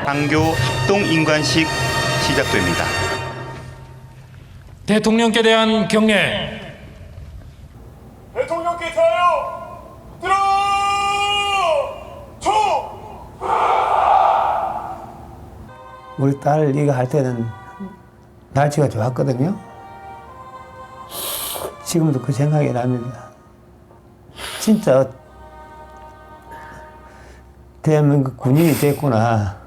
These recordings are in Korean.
장교 합동인관식 시작됩니다. 대통령께 대한 경례. 대통령께 대하여 들어! 초! 우리 딸 이거 할 때는 날씨가 좋았거든요. 지금도 그 생각이 납니다. 진짜 대한민국 군인이 됐구나.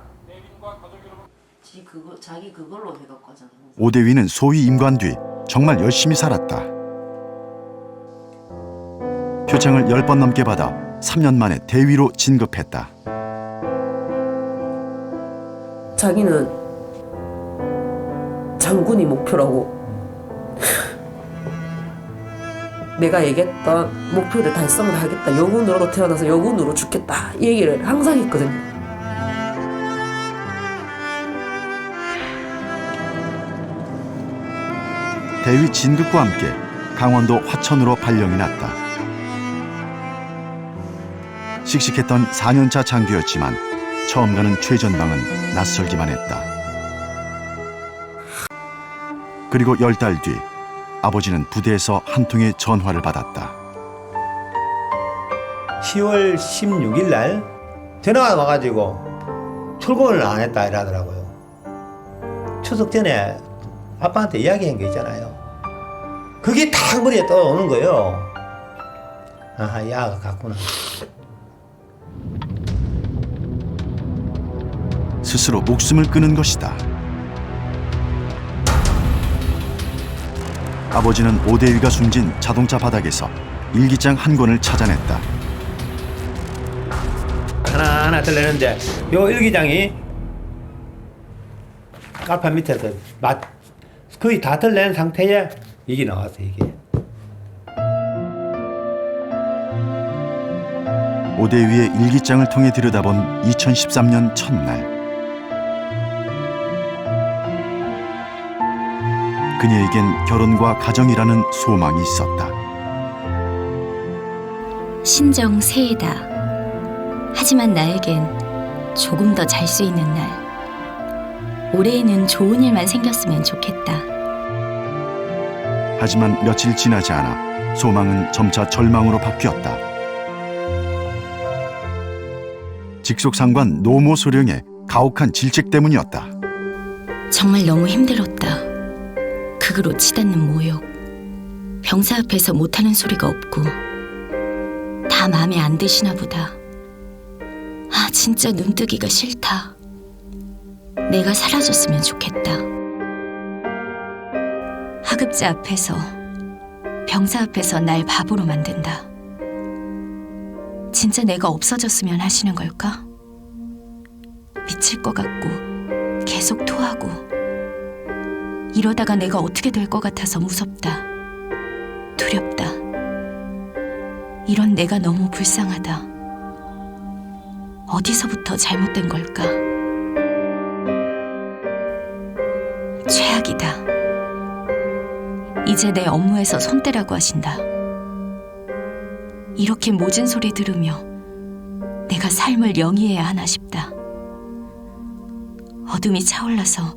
자기 그걸로 해갖고잖아. 오대위는 소위 임관 뒤 정말 열심히 살았다. 표창을 10번 넘게 받아 3년 만에 대위로 진급했다. 자기는 장군이 목표라고 내가 얘기했던 목표를 달성을 하겠다. 여군으로 태어나서 여군으로 죽겠다. 이 얘기를 항상 했거든요. 대위 진급과 함께 강원도 화천으로 발령이 났다. 씩씩했던 4년차 장교였지만 처음 가는 최전방은 낯설기만 했다. 그리고 10달 뒤 아버지는 부대에서 한 통의 전화를 받았다. 10월 16일 날 전화가 와가지고 출근을 안 했다 이러더라고요. 추석 전에 아빠한테 이야기한 게 있잖아요. 그게 딱 머리에 떠오르는 거예요. 아하, 야가 갔구나. 스스로 목숨을 끊은 것이다. 아버지는 오대위가 숨진 자동차 바닥에서 일기장 한 권을 찾아냈다. 하나하나 들리는데 요 일기장이 깔판 밑에서 거의 다 들린 상태에 이게 나왔어요. 이게. 오대위의 일기장을 통해 들여다본 2013년 첫날. 그녀에겐 결혼과 가정이라는 소망이 있었다. 신정 새해다. 하지만 나에겐 조금 더 잘 수 있는 날. 올해에는 좋은 일만 생겼으면 좋겠다. 하지만 며칠 지나지 않아 소망은 점차 절망으로 바뀌었다. 직속상관 노모 소령의 가혹한 질책 때문이었다. 정말 너무 힘들었다. 극으로 치닫는 모욕. 병사 앞에서 못하는 소리가 없고 다 마음에 안 드시나 보다. 아, 진짜 눈뜨기가 싫다. 내가 사라졌으면 좋겠다. 하급자 앞에서, 병사 앞에서 날 바보로 만든다. 진짜 내가 없어졌으면 하시는 걸까? 미칠 것 같고 계속 토하고 이러다가 내가 어떻게 될 것 같아서 무섭다. 두렵다. 이런 내가 너무 불쌍하다. 어디서부터 잘못된 걸까? 최악이다. 이제 내 업무에서 손 떼라고 하신다. 이렇게 모진 소리 들으며 내가 삶을 영위해야 하나 싶다. 어둠이 차올라서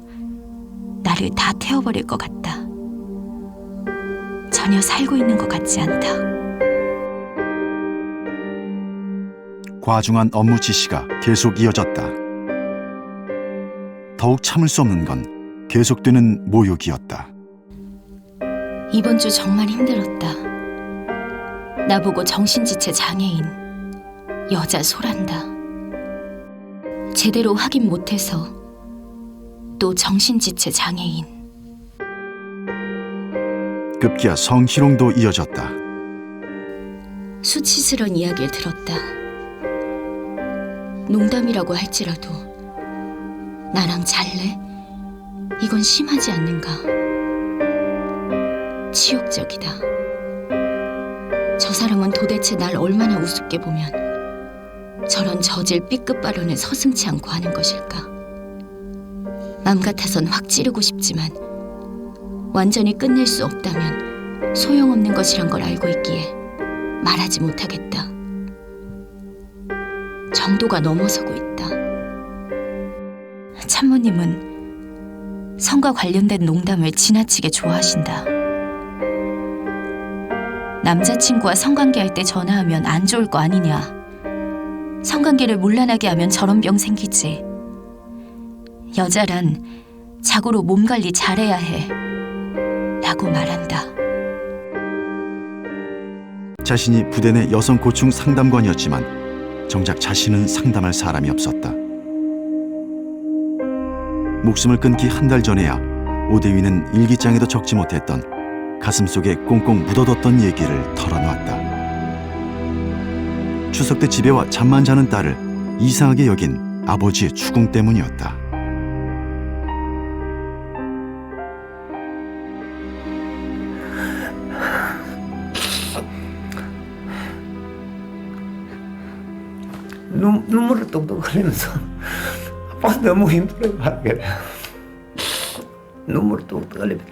나를 다 태워버릴 것 같다. 전혀 살고 있는 것 같지 않다. 과중한 업무 지시가 계속 이어졌다. 더욱 참을 수 없는 건 계속되는 모욕이었다. 이번 주 정말 힘들었다. 나보고 정신지체 장애인, 여자 소란다. 제대로 확인 못해서 또 정신지체 장애인. 급기야 성희롱도 이어졌다. 수치스러운 이야기를 들었다. 농담이라고 할지라도 나랑 잘래? 이건 심하지 않는가? 치욕적이다. 저 사람은 도대체 날 얼마나 우습게 보면 저런 저질 B급 발언을 서슴지 않고 하는 것일까? 맘 같아선 확 찌르고 싶지만 완전히 끝낼 수 없다면 소용없는 것이란 걸 알고 있기에 말하지 못하겠다. 정도가 넘어서고 있다. 참모님은 성과 관련된 농담을 지나치게 좋아하신다. 남자친구와 성관계할 때 전화하면 안 좋을 거 아니냐. 성관계를 문란하게 하면 저런 병 생기지. 여자란 자고로 몸 관리 잘해야 해. 라고 말한다. 자신이 부대 내 여성 고충 상담관이었지만 정작 자신은 상담할 사람이 없었다. 목숨을 끊기 한 달 전에야 오대위는 일기장에도 적지 못했던 가슴속에 꽁꽁 묻어뒀던 얘기를 털어놓았다. 추석 때 집에 와 잠만 자는 딸을 이상하게 여긴 아버지의 추궁 때문이었다. 눈물을 뚝뚝 흘리면서 아빠 너무 힘들어요. 하게 눈물을 뚝뚝 흘립니다.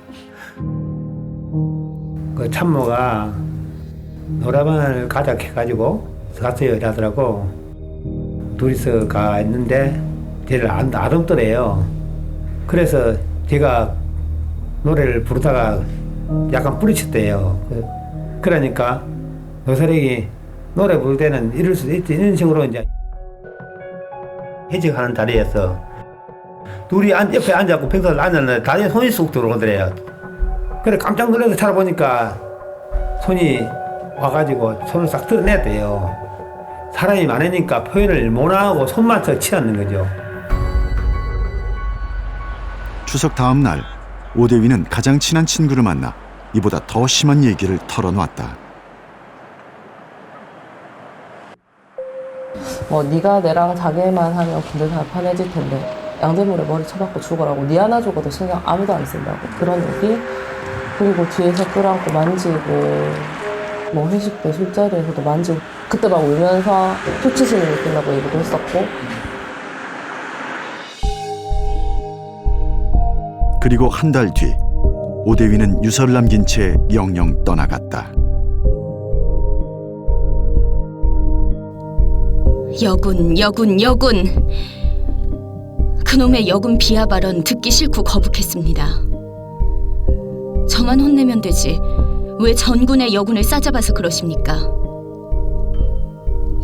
그 참모가 노래방을 가자 해가지고 갔어요. 이러더라고. 둘이서 가 있는데 걔를 안 없더래요. 그래서 제가 노래를 부르다가 약간 뿌리쳤대요. 그러니까 노사력이 노래 부를 때는 이럴 수도 있지. 이런 식으로 이제 해적하는 자리에서 둘이 옆에 앉아갖고 팽소를 앉았는데 다리에 손이 쑥 들어오더래요. 그래 깜짝 놀라서 찾아보니까 손이 와가지고 손을 싹 드러냈대요. 사람이 많으니까 표현을 못하고 손만 쳐 치닫는 거죠. 추석 다음 날 오대위는 가장 친한 친구를 만나 이보다 더 심한 얘기를 털어놓았다. 네가 내랑 자기만 하면 군대 다 편해질 텐데 양재물에 머리 쳐박고 죽어라고. 니 하나 죽어도 신경 아무도 안 쓴다고. 그런 얘기. 그리고 뒤에서 끌어안고 만지고 회식 때 술자리에서도 만지고 그때 막 울면서 수치심을 느낀다고 얘기도 했었고. 그리고 한 달 뒤 오대위는 유서를 남긴 채 영영 떠나갔다. 여군. 그놈의 여군 비하 발언 듣기 싫고 거북했습니다. 저만 혼내면 되지 왜 전군의 여군을 싸잡아서 그러십니까?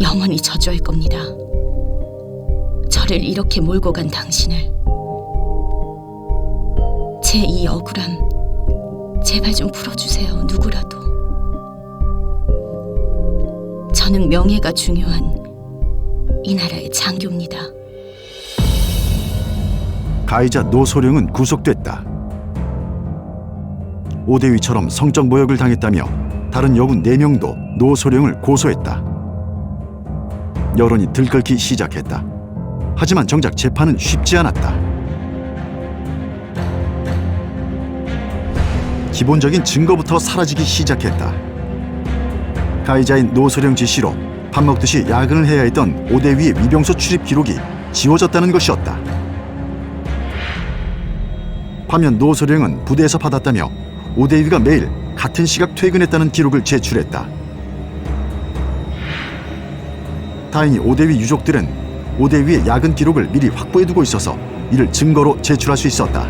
영원히 저주할 겁니다. 저를 이렇게 몰고 간 당신을. 제 이 억울함 제발 좀 풀어주세요. 누구라도. 저는 명예가 중요한 이 나라의 장교입니다. 가해자 노소령은 구속됐다. 오대위처럼 성적 모욕을 당했다며 다른 여군 4명도 노소령을 고소했다. 여론이 들끓기 시작했다. 하지만 정작 재판은 쉽지 않았다. 기본적인 증거부터 사라지기 시작했다. 가해자인 노소령 지시로 밥 먹듯이 야근을 해야 했던 오대위의 위병소 출입 기록이 지워졌다는 것이었다. 반면 노소령은 부대에서 받았다며 오대위가 매일 같은 시각 퇴근했다는 기록을 제출했다. 다행히 오대위 유족들은 오대위의 야근 기록을 미리 확보해두고 있어서 이를 증거로 제출할 수 있었다.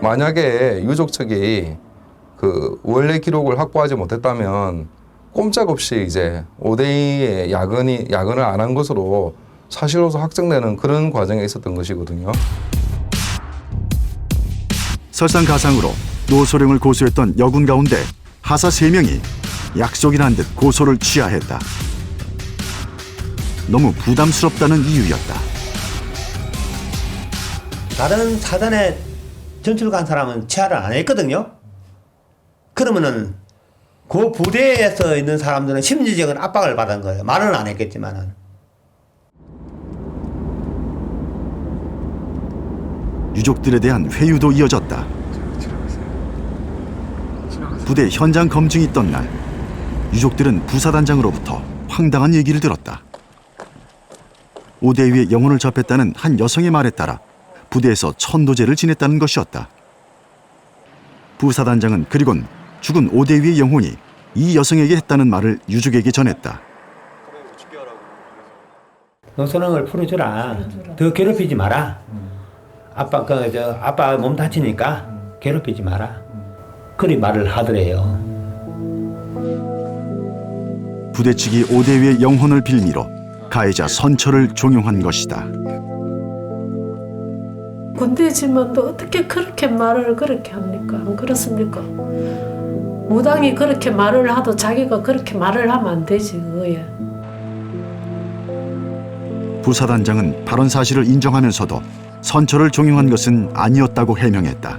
만약에 유족 측이 그 원래 기록을 확보하지 못했다면 꼼짝없이 이제 오대위의 야근을 안 한 것으로 사실로서 확정되는 그런 과정에 있었던 것이거든요. 설상가상으로 노소령을 고소했던 여군 가운데 하사 3명이 약속이란 듯 고소를 취하했다. 너무 부담스럽다는 이유였다. 다른 사단에 전출 간 사람은 취하를 안 했거든요. 그러면은 그 부대에서 있는 사람들은 심리적인 압박을 받은 거예요. 말은 안 했겠지만은. 유족들에 대한 회유도 이어졌다. 부대 현장 검증이 있던 날, 유족들은 부사단장으로부터 황당한 얘기를 들었다. 오대위의 영혼을 접했다는 한 여성의 말에 따라 부대에서 천도제를 지냈다는 것이었다. 부사단장은 그리곤 죽은 오대위의 영혼이 이 여성에게 했다는 말을 유족에게 전했다. 노소령을 풀어주라. 더 괴롭히지 마라. 아빠 몸 다치니까 괴롭히지 마라. 그리 말을 하더래요. 부대찌개 오대위의 영혼을 빌미로 가해자 선처를 종용한 것이다. 군대지만 또 어떻게 그렇게 말을 그렇게 합니까? 안 그렇습니까? 무당이 그렇게 말을 하도 자기가 그렇게 말을 하면 안 되지, 그거에. 부사단장은 발언 사실을 인정하면서도 선처를 종용한 것은 아니었다고 해명했다.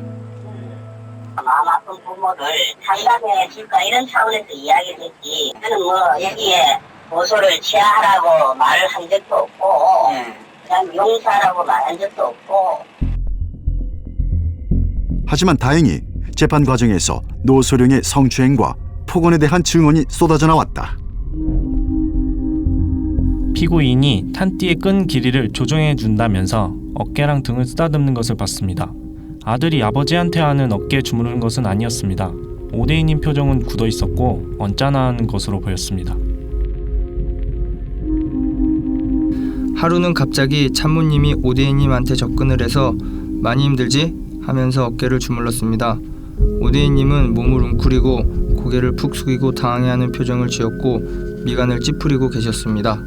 마음 아픈 부모를 상담해 줄까 이런 차원에서 이야기를 했지. 저는 뭐 여기에 고소를 취하라고 말을 한 적도 없고 그냥 용서하라고 말한 적도 없고. 하지만 다행히 재판 과정에서 노소령의 성추행과 폭언에 대한 증언이 쏟아져 나왔다. 피고인이 탄띠의 끈 길이를 조정해 준다면서 어깨랑 등을 쓰다듬는 것을 봤습니다. 아들이 아버지한테 하는 어깨 주무르는 것은 아니었습니다. 오대인님 표정은 굳어 있었고 언짢아하는 것으로 보였습니다. 하루는 갑자기 참모님이 오대인님한테 접근을 해서 많이 힘들지? 하면서 어깨를 주물렀습니다. 오대인님은 몸을 웅크리고 고개를 푹 숙이고 당황해하는 표정을 지었고 미간을 찌푸리고 계셨습니다.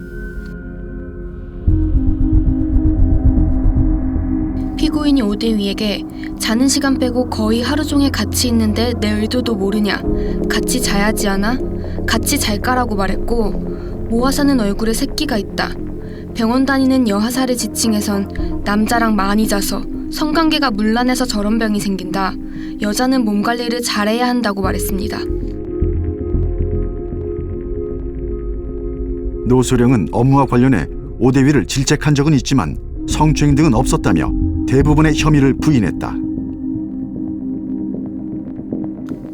피고인이 오대위에게 자는 시간 빼고 거의 하루 종일 같이 있는데 내 의도도 모르냐? 같이 자야지 않아? 같이 잘까라고 말했고 모아 사는 얼굴에 새끼가 있다. 병원 다니는 여하살의 지칭에선 남자랑 많이 자서 성관계가 문란해서 저런 병이 생긴다. 여자는 몸 관리를 잘해야 한다고 말했습니다. 노소령은 업무와 관련해 오대위를 질책한 적은 있지만 성추행 등은 없었다며 대부분의 혐의를 부인했다.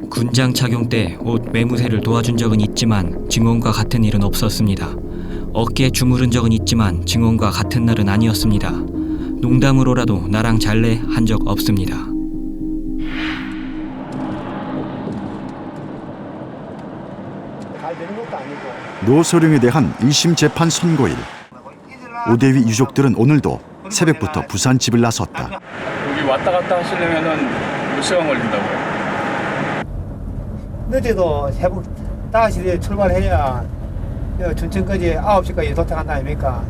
군장 착용 때 옷 매무새를 도와준 적은 있지만 증언과 같은 일은 없었습니다. 어깨에 주무른 적은 있지만 증언과 같은 날은 아니었습니다. 농담으로라도 나랑 잘래 한 적 없습니다. 노소령에 대한 1심 재판 선고일. 오대위 유족들은 오늘도 새벽부터 부산 집을 나섰다. 여기 왔다 갔다 하시려면은 몇 시간 걸린다고요? 늦어도 새벽 5시에 출발해야 춘천까지 9시까지 도착한다 아닙니까?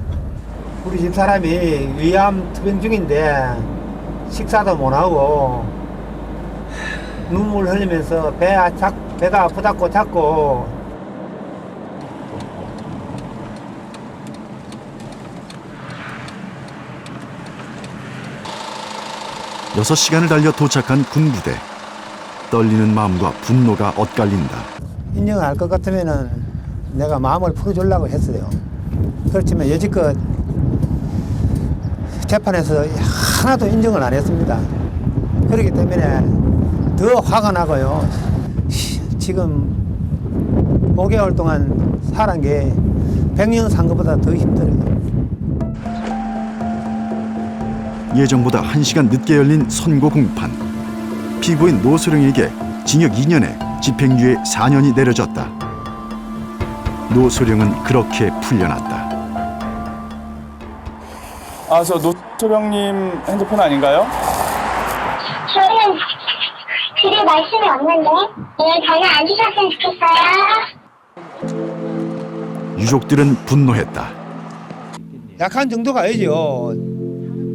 우리 집사람이 위암 투병 중인데 식사도 못하고 눈물 흘리면서 배가 아프다고 자꾸 6시간을 달려 도착한 군부대. 떨리는 마음과 분노가 엇갈린다. 인정을 할 것 같으면은 내가 마음을 풀어주려고 했어요. 그렇지만 여지껏 재판에서 하나도 인정을 안 했습니다. 그렇기 때문에 더 화가 나고요. 지금 5개월 동안 살은 게 100년 산 것보다 더 힘들어요. 예정보다 1시간 늦게 열린 선고 공판. 피고인 노소령에게 징역 2년에 집행유예 4년이 내려졌다. 노소령은 그렇게 풀려났다. 저 노소령님 핸드폰 아닌가요? 저는 드릴 말씀이 없는데 전화 안 주셨으면 좋겠어요. 유족들은 분노했다. 약한 정도가 아니죠.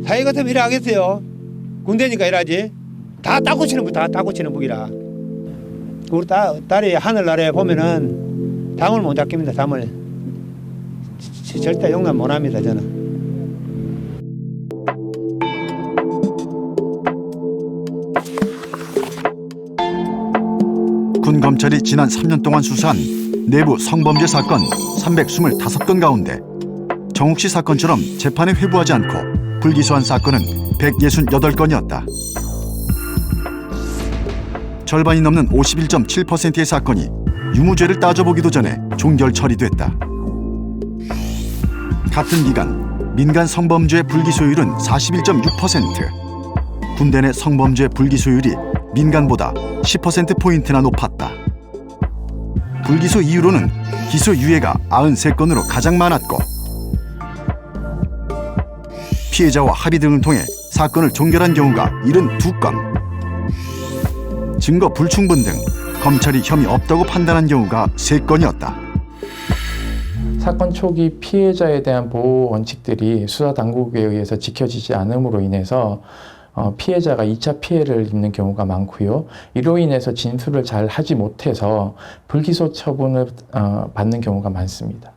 사회 같으면 이래 하겠어요. 군대니까 이러지. 다 따고치는 북이라. 우리 딸이 하늘나라에 보면은 담을 못 잡깁니다. 담을. 절대 용납 못 합니다. 저는. 군 검찰이 지난 3년 동안 수사한 내부 성범죄 사건 325건 가운데 정욱 씨 사건처럼 재판에 회부하지 않고 불기소한 사건은 168건이었다. 절반이 넘는 51.7%의 사건이 유무죄를 따져보기도 전에 종결 처리됐다. 같은 기간 민간 성범죄 불기소율은 41.6%, 군대 내 성범죄 불기소율이 민간보다 10%포인트나 높았다. 불기소 이후로는 기소 유예가 93건으로 가장 많았고 피해자와 합의 등을 통해 사건을 종결한 경우가 72건. 증거 불충분 등 검찰이 혐의 없다고 판단한 경우가 3건이었다. 사건 초기 피해자에 대한 보호 원칙들이 수사 당국에 의해서 지켜지지 않음으로 인해서 피해자가 2차 피해를 입는 경우가 많고요. 이로 인해서 진술을 잘 하지 못해서 불기소 처분을 받는 경우가 많습니다.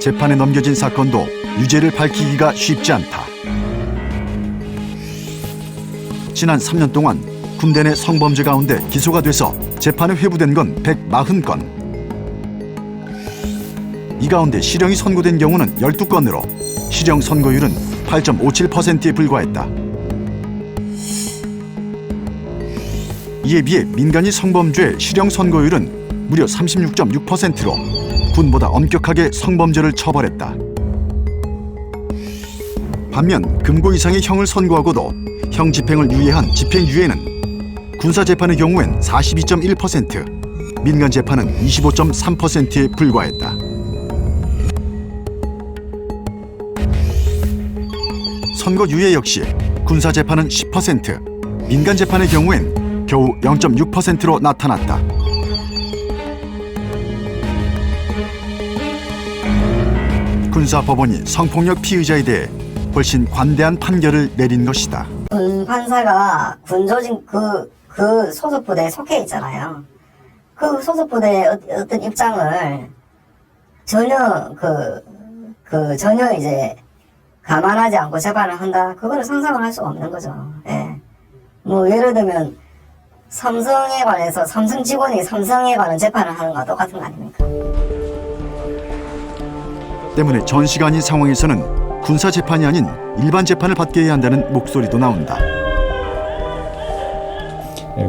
재판에 넘겨진 사건도 유죄를 밝히기가 쉽지 않다. 지난 3년 동안 군대 내 성범죄 가운데 기소가 돼서 재판에 회부된 건 140건. 이 가운데 실형이 선고된 경우는 12건으로 실형 선고율은 8.57%에 불과했다. 이에 비해 민간인 성범죄 실형 선고율은 무려 36.6%로 군보다 엄격하게 성범죄를 처벌했다. 반면 금고 이상의 형을 선고하고도 형 집행을 유예한 집행유예는 군사재판의 경우엔 42.1%, 민간재판은 25.3%에 불과했다. 선고유예 역시 군사재판은 10%, 민간재판의 경우엔 겨우 0.6%로 나타났다. 군사법원이 성폭력 피의자에 대해 훨씬 관대한 판결을 내린 것이다. 군 판사가 군조직 그 소속 부대에 속해 있잖아요. 그 소속 부대의 어떤 입장을 전혀 전혀 이제 감안하지 않고 재판을 한다. 그거를 상상을 할 수가 없는 거죠. 예. 뭐 예를 들면 삼성에 관해서 삼성 직원이 삼성에 관한 재판을 하는 거와 똑같은 거 아닙니까? 때문에 전시가 아닌 상황에서는 군사 재판이 아닌 일반 재판을 받게 해야 한다는 목소리도 나온다.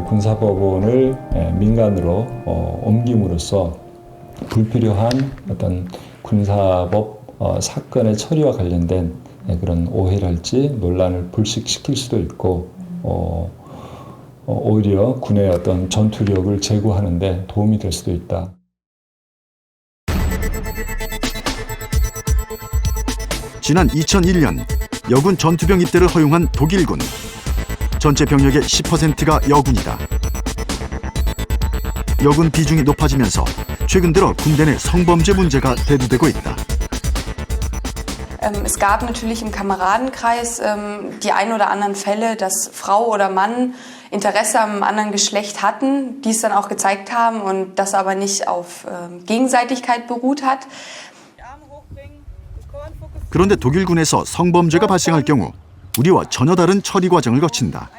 군사법원을 민간으로 옮김으로써 불필요한 어떤 군사법 사건의 처리와 관련된 그런 오해랄지 논란을 불식시킬 수도 있고 오히려 군의 어떤 전투력을 제고하는 데 도움이 될 수도 있다. 지난 2001년 여군 전투병 입대를 허용한 독일군. 전체 병력의 10%가 여군이다. 여군 비중이 높아지면서 최근 들어 군대 내 성범죄 문제가 대두되고 있다. Es gab natürlich im Kameradenkreis die ein oder anderen Fälle, dass Frau oder Mann Interesse am anderen Geschlecht hatten, die es dann auch gezeigt haben und das aber nicht auf Gegenseitigkeit beruht hat. 그런데 독일군에서 성범죄가 발생할 경우 우리와 전혀 다른 처리 과정을 거친다.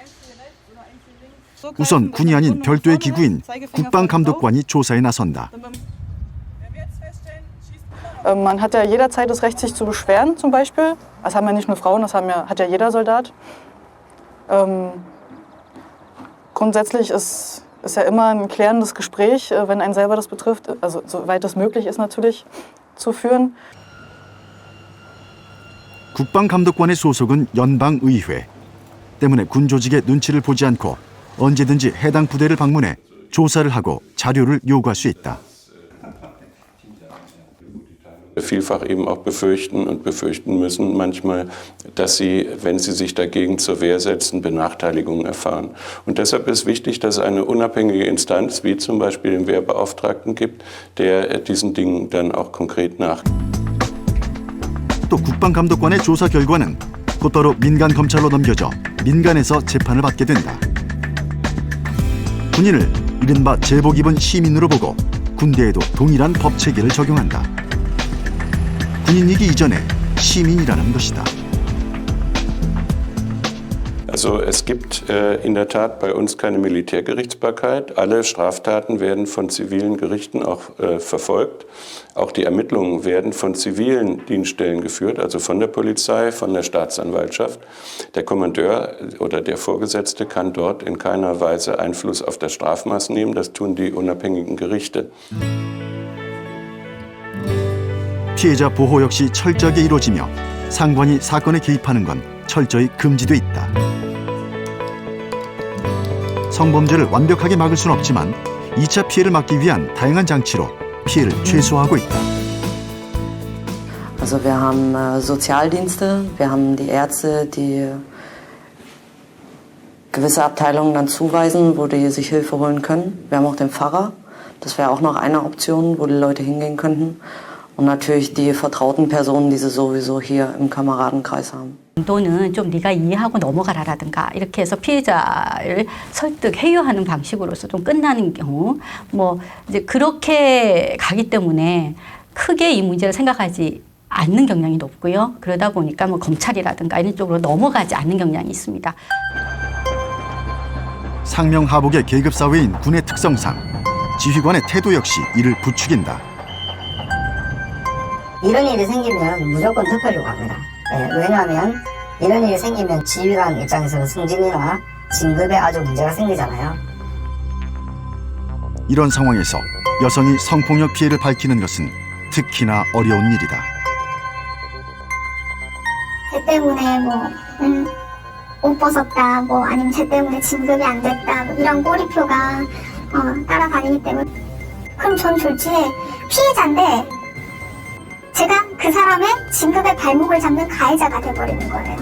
우선 군이 아닌 별도의 기구인 국방감독관이 조사에 나선다. Man hat ja jederzeit das Recht, sich zu beschweren, zum Beispiel. Das haben ja nicht nur Frauen, hat ja jeder Soldat. Grundsätzlich ist ja immer ein klärendes Gespräch, wenn einen selber das betrifft, also soweit es möglich ist natürlich, zu führen. 국방감독관의 소속은 연방의회. 때문에 군 조직의 눈치를 보지 않고 언제든지 해당 부대를 방문해 조사를 하고 자료를 요구할 수 있다. Vielfach eben auch befürchten und befürchten müssen manchmal, dass sie, wenn sie sich dagegen zur Wehr setzen, Benachteiligungen erfahren. Und deshalb ist wichtig, dass es eine unabhängige Instanz, wie zum Beispiel den Wehrbeauftragten gibt, der diesen Dingen dann auch konkret nachgeht. 또 국방감독관의 조사 결과는 곧바로 민간 검찰로 넘겨져 민간에서 재판을 받게 된다. 군인을 이른바 제복 입은 시민으로 보고 군대에도 동일한 법 체계를 적용한다. 군인이기 이전에 시민이라는 것이다. Also es gibt in der Tat bei uns keine Militärgerichtsbarkeit. Alle Straftaten werden von zivilen Gerichten auch verfolgt. Auch die Ermittlungen werden von zivilen Dienststellen geführt, also von der Polizei, von der Staatsanwaltschaft. Der Kommandeur oder der Vorgesetzte kann dort in keiner Weise Einfluss auf das Strafmaß nehmen. Das tun die unabhängigen Gerichte. 피해자 보호 역시 철저하게 이루어지며 상관이 사건에 개입하는 건 철저히 금지돼 있다. 성범죄를 완벽하게 막을 수는 없지만 2차 피해를 막기 위한 다양한 장치로 피해를 최소화하고 있다. Also wir haben Sozialdienste, wir haben die Ärzte, die gewisse Abteilungen dann zuweisen, wo die sich Hilfe holen können. Wir haben auch den Pfarrer, das wäre auch noch eine Option, wo die Leute hingehen könnten. Und natürlich die vertrauten Personen, die sie sowieso hier im Kameradenkreis haben. 또는 좀 네가 이해하고 넘어가라라든가 이렇게 해서 피해자를 설득, 해유하는 방식으로서 좀 끝나는 경우 뭐 이제 그렇게 가기 때문에 크게 이 문제를 생각하지 않는 경향이 높고요. 그러다 보니까 뭐 검찰이라든가 이런 쪽으로 넘어가지 않는 경향이 있습니다. 상명하복의 계급사회인 군의 특성상 지휘관의 태도 역시 이를 부추긴다. 이런 일이 생기면 무조건 투표를 갑니다. 왜냐하면 이런 일이 생기면 지휘관 입장에서는 승진이나 진급에 아주 문제가 생기잖아요. 이런 상황에서 여성이 성폭력 피해를 밝히는 것은 특히나 어려운 일이다. 쟤 때문에 옷 벗었다, 아니면 쟤 때문에 진급이 안 됐다, 이런 꼬리표가 따라다니기 때문에 그럼 전 졸지에 피해자인데 제가 그 사람의 진급의 발목을 잡는 가해자가 돼버리는 거예요.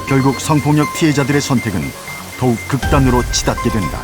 결국 성폭력 피해자들의 선택은 더욱 극단으로 치닫게 된다.